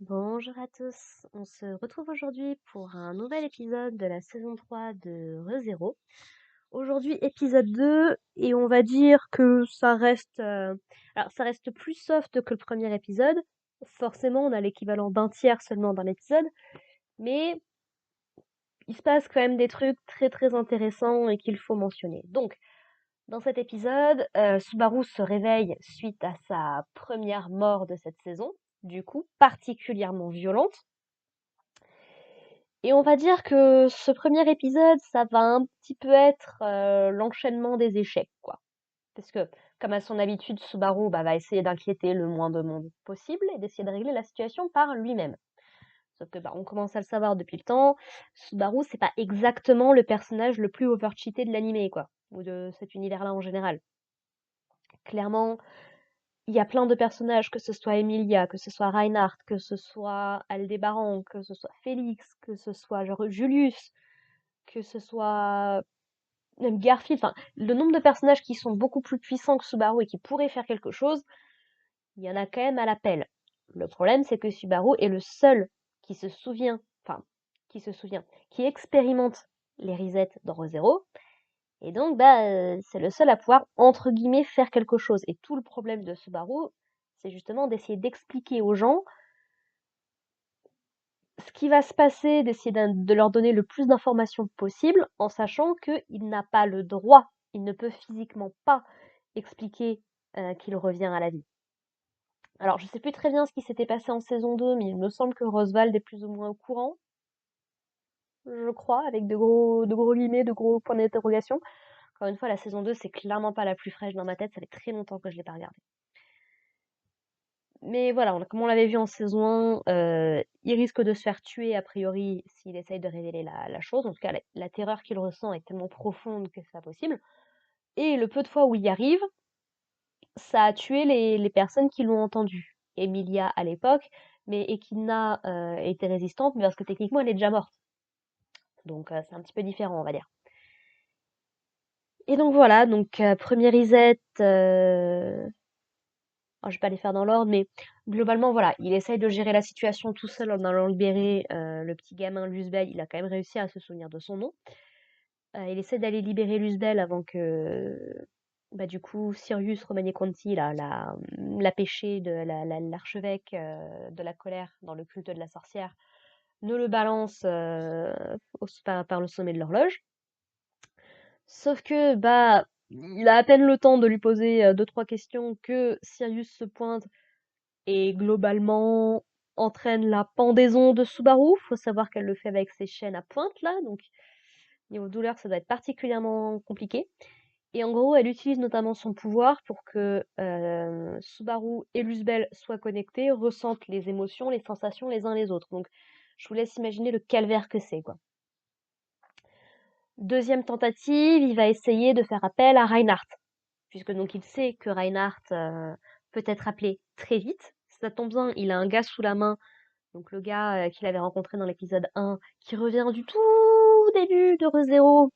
Bonjour à tous, on se retrouve aujourd'hui pour un nouvel épisode de la saison 3 de ReZero. Aujourd'hui épisode 2 et on va dire que ça reste alors ça reste plus soft que le premier épisode. Forcément, on a l'équivalent d'un tiers seulement dans l'épisode, mais il se passe quand même des trucs très très intéressants et qu'il faut mentionner. Donc, dans cet épisode, Subaru se réveille suite à sa première mort de cette saison, du coup particulièrement violente. Et on va dire que ce premier épisode, ça va un petit peu être l'enchaînement des échecs, quoi. Parce que, comme à son habitude, Subaru va essayer d'inquiéter le moins de monde possible et d'essayer de régler la situation par lui-même. Sauf que on commence à le savoir depuis le temps, Subaru, c'est pas exactement le personnage le plus overcheaté de l'anime, quoi. Ou de cet univers-là en général. Clairement, il y a plein de personnages, que ce soit Emilia, que ce soit Reinhardt, que ce soit Aldébaran, que ce soit Félix, que ce soit genre Julius, que ce soit même Garfield, enfin, le nombre de personnages qui sont beaucoup plus puissants que Subaru et qui pourraient faire quelque chose, il y en a quand même à l'appel. Le problème, c'est que Subaru est le seul qui se souvient, enfin, qui expérimente les resets dans ReZero, et donc, c'est le seul à pouvoir, entre guillemets, faire quelque chose. Et tout le problème de Subaru, c'est justement d'essayer d'expliquer aux gens ce qui va se passer, d'essayer de leur donner le plus d'informations possible, en sachant qu'il n'a pas le droit, il ne peut physiquement pas expliquer qu'il revient à la vie. Alors, je sais plus très bien ce qui s'était passé en saison 2, mais il me semble que Roswald est plus ou moins au courant, je crois, avec de gros guillemets, de gros points d'interrogation. Encore une fois, la saison 2, c'est clairement pas la plus fraîche dans ma tête, ça fait très longtemps que je l'ai pas regardée. Mais voilà, comme on l'avait vu en saison 1, il risque de se faire tuer a priori s'il essaye de révéler la chose. En tout cas, la terreur qu'il ressent est tellement profonde que c'est pas possible. Et le peu de fois où il y arrive, ça a tué les personnes qui l'ont entendu. Emilia à l'époque, mais Ekina était résistante, mais parce que techniquement elle est déjà morte. Donc c'est un petit peu différent, on va dire. Et donc voilà, donc premier reset, je vais pas les faire dans l'ordre, mais globalement, voilà, il essaye de gérer la situation tout seul en allant libérer le petit gamin Luzbel. Il a quand même réussi à se souvenir de son nom. Il essaie d'aller libérer Luzbel avant que, du coup, Sirius Romagné-Conti, la péché de l'archevêque de la colère dans le culte de la sorcière, ne le balance par le sommet de l'horloge. Sauf que, il a à peine le temps de lui poser deux, trois questions que Sirius se pointe et globalement entraîne la pendaison de Subaru. Faut savoir qu'elle le fait avec ses chaînes à pointe là, donc niveau douleur ça doit être particulièrement compliqué. Et en gros, elle utilise notamment son pouvoir pour que Subaru et Luzbel soient connectés, ressentent les émotions, les sensations les uns les autres. Donc je vous laisse imaginer le calvaire que c'est, quoi. Deuxième tentative, il va essayer de faire appel à Reinhardt, puisque donc il sait que Reinhardt peut être appelé très vite. Ça tombe bien, il a un gars sous la main. Donc le gars qu'il avait rencontré dans l'épisode 1, qui revient du tout début de ReZero,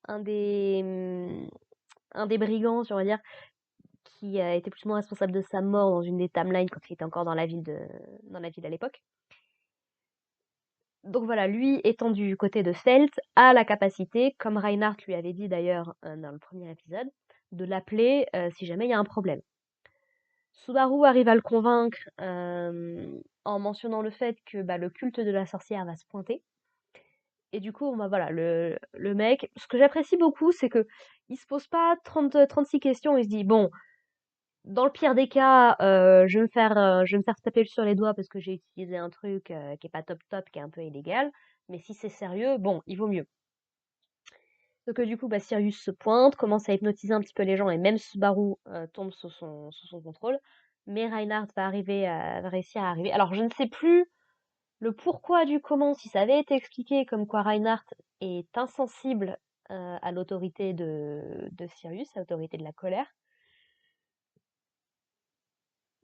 un des, un des brigands, on va dire, qui a été plus ou moins responsable de sa mort dans une des timelines quand il était encore dans la ville dans la ville à l'époque. Donc voilà, lui étant du côté de Felt, a la capacité, comme Reinhardt lui avait dit d'ailleurs dans le premier épisode, de l'appeler si jamais il y a un problème. Subaru arrive à le convaincre en mentionnant le fait que le culte de la sorcière va se pointer. Et du coup, voilà, le mec, ce que j'apprécie beaucoup, c'est que il se pose pas 36 questions, il se dit, bon, dans le pire des cas, je vais me faire taper sur les doigts parce que j'ai utilisé un truc qui est pas top top, qui est un peu illégal, mais si c'est sérieux, bon, il vaut mieux. Donc du coup, Sirius se pointe, commence à hypnotiser un petit peu les gens, et même Subaru tombe sous son contrôle, mais Reinhardt va réussir à arriver. Alors je ne sais plus le pourquoi du comment, si ça avait été expliqué comme quoi Reinhardt est insensible à l'autorité de Sirius, à l'autorité de la colère.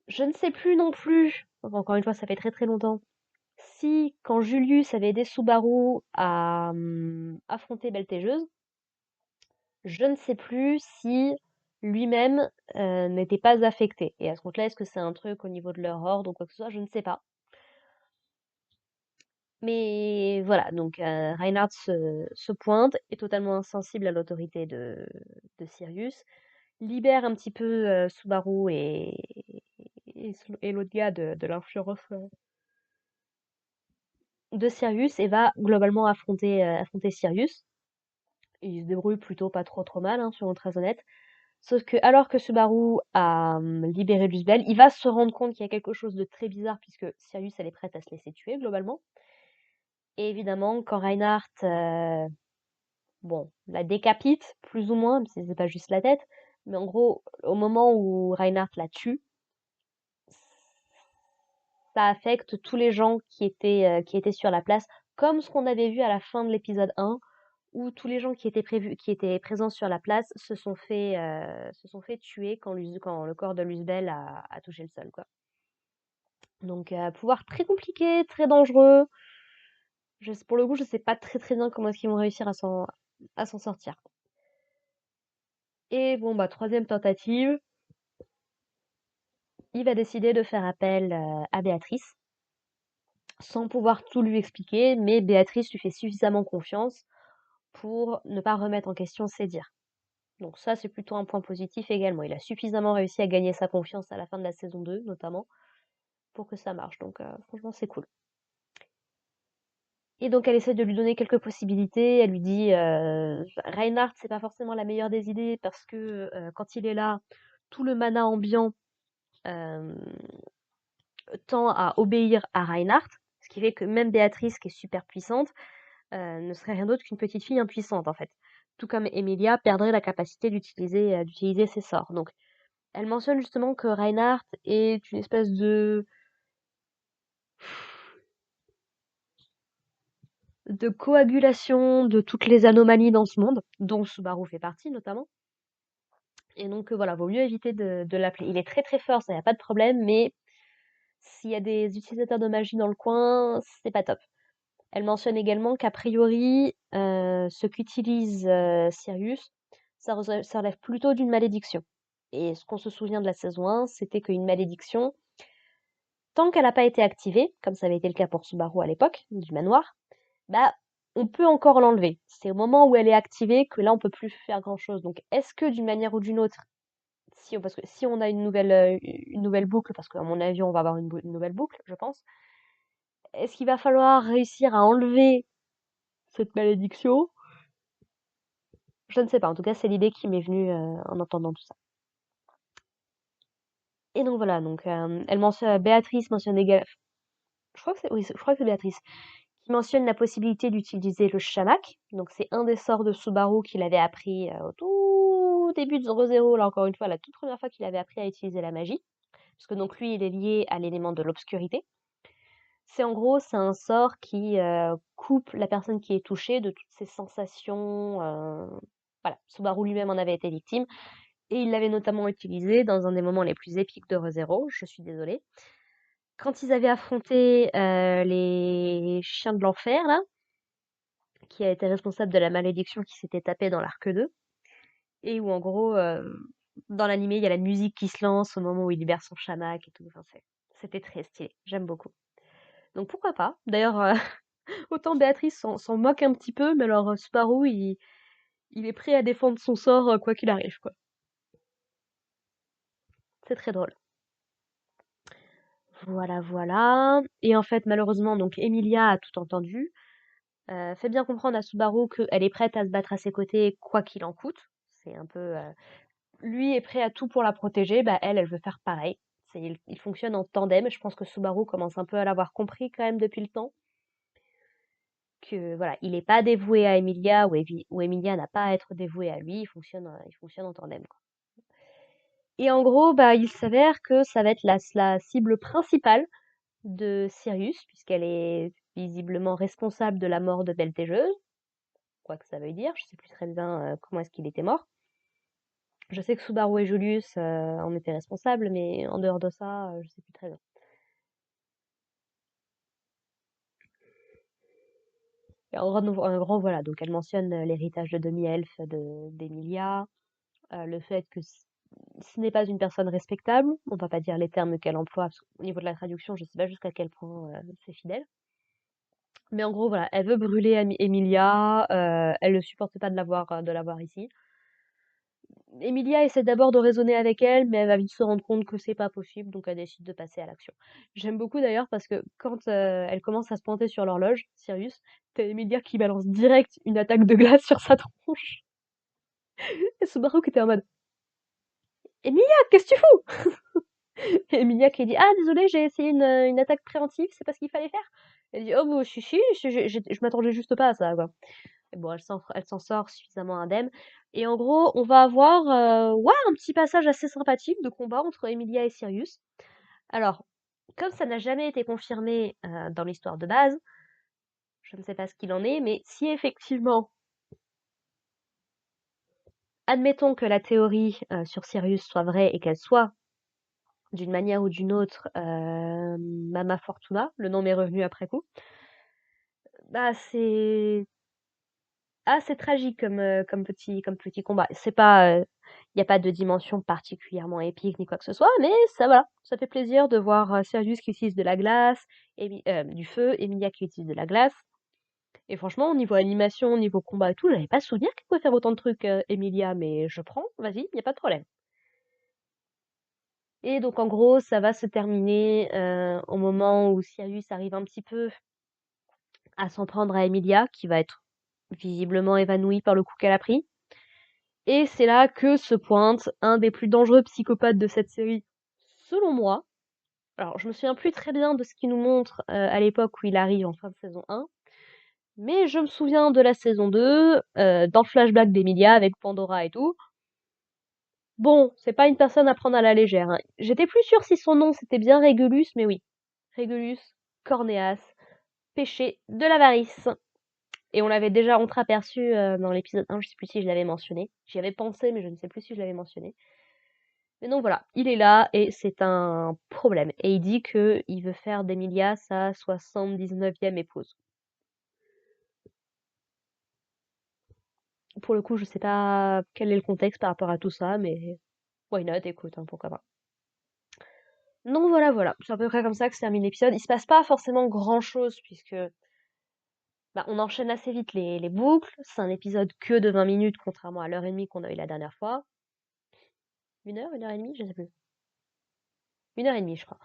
Je ne sais plus non plus, enfin, encore une fois, ça fait très très longtemps, si quand Julius avait aidé Subaru à affronter Beltégeuse, je ne sais plus si lui-même n'était pas affecté. Et à ce compte-là, est-ce que c'est un truc au niveau de leur ordre ou quoi que ce soit, je ne sais pas. Mais voilà, donc Reinhardt se pointe, est totalement insensible à l'autorité de Sirius, libère un petit peu Subaru et l'autre gars de l'influence de Sirius et va globalement affronter Sirius. Il se débrouille plutôt pas trop mal, hein, soyons très honnêtes. Sauf que alors que Subaru a libéré Luzbel, il va se rendre compte qu'il y a quelque chose de très bizarre puisque Sirius elle est prête à se laisser tuer globalement. Et évidemment, quand Reinhardt bon, la décapite, plus ou moins, même si c'est pas juste la tête, mais en gros, au moment où Reinhardt la tue, ça affecte tous les gens qui étaient sur la place, comme ce qu'on avait vu à la fin de l'épisode 1, où tous les gens qui étaient présents sur la place se sont fait tuer quand le corps de Luzbel a touché le sol, quoi. Donc, pouvoir très compliqué, très dangereux. Pour le coup, je sais pas très bien comment est-ce qu'ils vont réussir à s'en sortir. Et bon, bah, troisième tentative, il va décider de faire appel à Béatrice, sans pouvoir tout lui expliquer, mais Béatrice lui fait suffisamment confiance pour ne pas remettre en question ses dires. Donc ça, c'est plutôt un point positif également. Il a suffisamment réussi à gagner sa confiance à la fin de la saison 2, notamment, pour que ça marche. Donc franchement, c'est cool. Et donc elle essaie de lui donner quelques possibilités. Elle lui dit Reinhardt, c'est pas forcément la meilleure des idées parce que quand il est là, tout le mana ambiant euh, tend à obéir à Reinhardt, ce qui fait que même Béatrice, qui est super puissante, ne serait rien d'autre qu'une petite fille impuissante en fait. Tout comme Emilia perdrait la capacité d'utiliser ses sorts. Donc elle mentionne justement que Reinhardt est une espèce de coagulation de toutes les anomalies dans ce monde, dont Subaru fait partie notamment. Et donc voilà, vaut mieux éviter de l'appeler. Il est très fort, ça y a pas de problème, mais s'il y a des utilisateurs de magie dans le coin, c'est pas top. Elle mentionne également qu'a priori, ce qu'utilise Sirius, ça relève plutôt d'une malédiction. Et ce qu'on se souvient de la saison 1, c'était qu'une malédiction, tant qu'elle n'a pas été activée, comme ça avait été le cas pour Subaru à l'époque, du manoir, bah, on peut encore l'enlever. C'est au moment où elle est activée que là, on peut plus faire grand-chose. Donc, est-ce que d'une manière ou d'une autre, parce que si on a une nouvelle boucle, parce qu'à mon avis, on va avoir une nouvelle boucle, je pense, est-ce qu'il va falloir réussir à enlever cette malédiction? Je ne sais pas. En tout cas, c'est l'idée qui m'est venue en entendant tout ça. Et donc voilà. Donc, elle mentionne, Béatrice mentionne également. Je crois que c'est, oui, je crois que c'est Béatrice qui mentionne la possibilité d'utiliser le Shamak. Donc c'est un des sorts de Subaru qu'il avait appris au tout début de Zero Zero, là encore une fois, la toute première fois qu'il avait appris à utiliser la magie. Parce que donc lui, il est lié à l'élément de l'obscurité. C'est en gros, c'est un sort qui coupe la personne qui est touchée de toutes ses sensations. Voilà, Subaru lui-même en avait été victime. Et il l'avait notamment utilisé dans un des moments les plus épiques de ReZero, je suis désolée. Quand ils avaient affronté les chiens de l'enfer, là, qui a été responsable de la malédiction qui s'était tapée dans l'arc 2, et où en gros, dans l'animé, il y a la musique qui se lance au moment où il libère son shamak et tout. Enfin, c'était très stylé, j'aime beaucoup. Donc pourquoi pas. D'ailleurs, autant Béatrice s'en moque un petit peu, mais alors Subaru, il est prêt à défendre son sort quoi qu'il arrive, quoi. C'est très drôle. Voilà, voilà. Et en fait, malheureusement, donc Emilia a tout entendu. Fait bien comprendre à Subaru qu'elle est prête à se battre à ses côtés quoi qu'il en coûte. C'est un peu, lui est prêt à tout pour la protéger, bah elle veut faire pareil. Ils fonctionnent en tandem. Je pense que Subaru commence un peu à l'avoir compris quand même depuis le temps. Que voilà, il n'est pas dévoué à Emilia ou Emilia n'a pas à être dévouée à lui. Ils fonctionnent en tandem, quoi. Et en gros, bah, il s'avère que ça va être la cible principale de Sirius, puisqu'elle est visiblement responsable de la mort de Beltégeuse, quoi que ça veut dire, je sais plus très bien comment est-ce qu'il était mort. Je sais que Subaru et Julius en étaient responsables, mais en dehors de ça, je sais plus très bien. Et en grand, voilà, donc elle mentionne l'héritage de demi-elfe d'Emilia, le fait que ce n'est pas une personne respectable, on va pas dire les termes qu'elle emploie, parce qu'au niveau de la traduction, je sais pas jusqu'à quel point c'est fidèle. Mais en gros, voilà, elle veut brûler Emilia, elle ne supporte pas de l'avoir ici. Emilia essaie d'abord de raisonner avec elle, mais elle va vite se rendre compte que c'est pas possible, donc elle décide de passer à l'action. J'aime beaucoup d'ailleurs parce que quand elle commence à se pointer sur l'horloge, Sirius, t'as Emilia qui balance direct une attaque de glace sur sa tronche. Et Subaru qui était en mode Emilia, qu'est-ce que tu fous? Et Emilia qui dit ah désolé, j'ai essayé une attaque préventive, c'est pas ce qu'il fallait faire. Elle dit oh bah, si, je m'attendais juste pas à ça quoi. Et bon, elle s'en sort suffisamment indemne. Et en gros, on va avoir ouais, un petit passage assez sympathique de combat entre Emilia et Sirius. Alors, comme ça n'a jamais été confirmé dans l'histoire de base, je ne sais pas ce qu'il en est, mais si effectivement, admettons que la théorie sur Sirius soit vraie et qu'elle soit, d'une manière ou d'une autre, Mama Fortuna, le nom m'est revenu après coup, bah c'est assez tragique comme petit combat. C'est pas, il n'y a pas de dimension particulièrement épique ni quoi que ce soit, mais ça voilà, ça fait plaisir de voir Sirius qui utilise de la glace, du feu, Emilia qui utilise de la glace. Et franchement, au niveau animation, au niveau combat et tout, j'avais pas souvenir qu'elle pouvait faire autant de trucs, Emilia, mais je prends, vas-y, y a pas de problème. Et donc en gros, ça va se terminer au moment où Sirius arrive un petit peu à s'en prendre à Emilia, qui va être visiblement évanouie par le coup qu'elle a pris. Et c'est là que se pointe un des plus dangereux psychopathes de cette série, selon moi. Alors, je me souviens plus très bien de ce qu'il nous montre à l'époque où il arrive en fin de saison 1, mais je me souviens de la saison 2, dans le flashback d'Emilia avec Pandora et tout. Bon, c'est pas une personne à prendre à la légère, hein. J'étais plus sûre si son nom c'était bien Régulus, mais oui. Régulus, Corneas, péché de l'avarice. Et on l'avait déjà entreaperçu dans l'épisode 1, je sais plus si je l'avais mentionné. J'y avais pensé, mais je ne sais plus si je l'avais mentionné. Mais donc voilà, il est là et c'est un problème. Et il dit que il veut faire d'Emilia sa 79e épouse. Pour le coup, je sais pas quel est le contexte par rapport à tout ça, mais why not, écoute, hein, pourquoi pas. Non, voilà, voilà. C'est à peu près comme ça que se termine l'épisode. Il se passe pas forcément grand chose puisque bah, on enchaîne assez vite les boucles. C'est un épisode que de 20 minutes, contrairement à l'heure et demie qu'on a eu la dernière fois. Une heure et demie, je sais plus. Une heure et demie, je crois.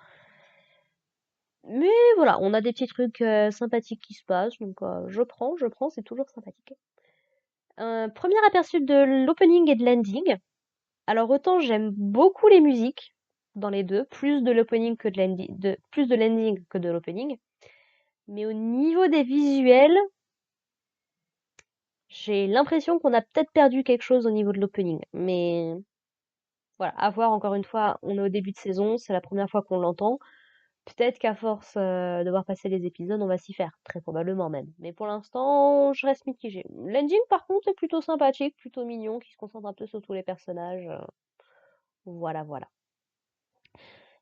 Mais voilà, on a des petits trucs sympathiques qui se passent, donc je prends, c'est toujours sympathique. Premier aperçu de l'opening et de l'ending. Alors autant j'aime beaucoup les musiques dans les deux, plus de l'opening que de l'ending, plus de l'ending que de l'opening. Mais au niveau des visuels, j'ai l'impression qu'on a peut-être perdu quelque chose au niveau de l'opening. Mais voilà, à voir encore une fois, on est au début de saison, c'est la première fois qu'on l'entend. Peut-être qu'à force de voir passer les épisodes, on va s'y faire, très probablement même. Mais pour l'instant, je reste mitigée. L'ending, par contre, est plutôt sympathique, plutôt mignon, qui se concentre un peu sur tous les personnages. Voilà, voilà.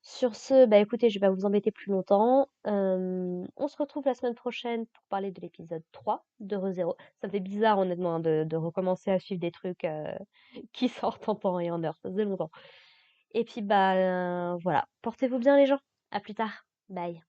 Sur ce, bah écoutez, je vais pas vous embêter plus longtemps. On se retrouve la semaine prochaine pour parler de l'épisode 3 de ReZero. Ça me fait bizarre, honnêtement, hein, de recommencer à suivre des trucs qui sortent en temps et en heure. Ça faisait longtemps. Et puis, bah voilà. Portez-vous bien, les gens. À plus tard. Bye.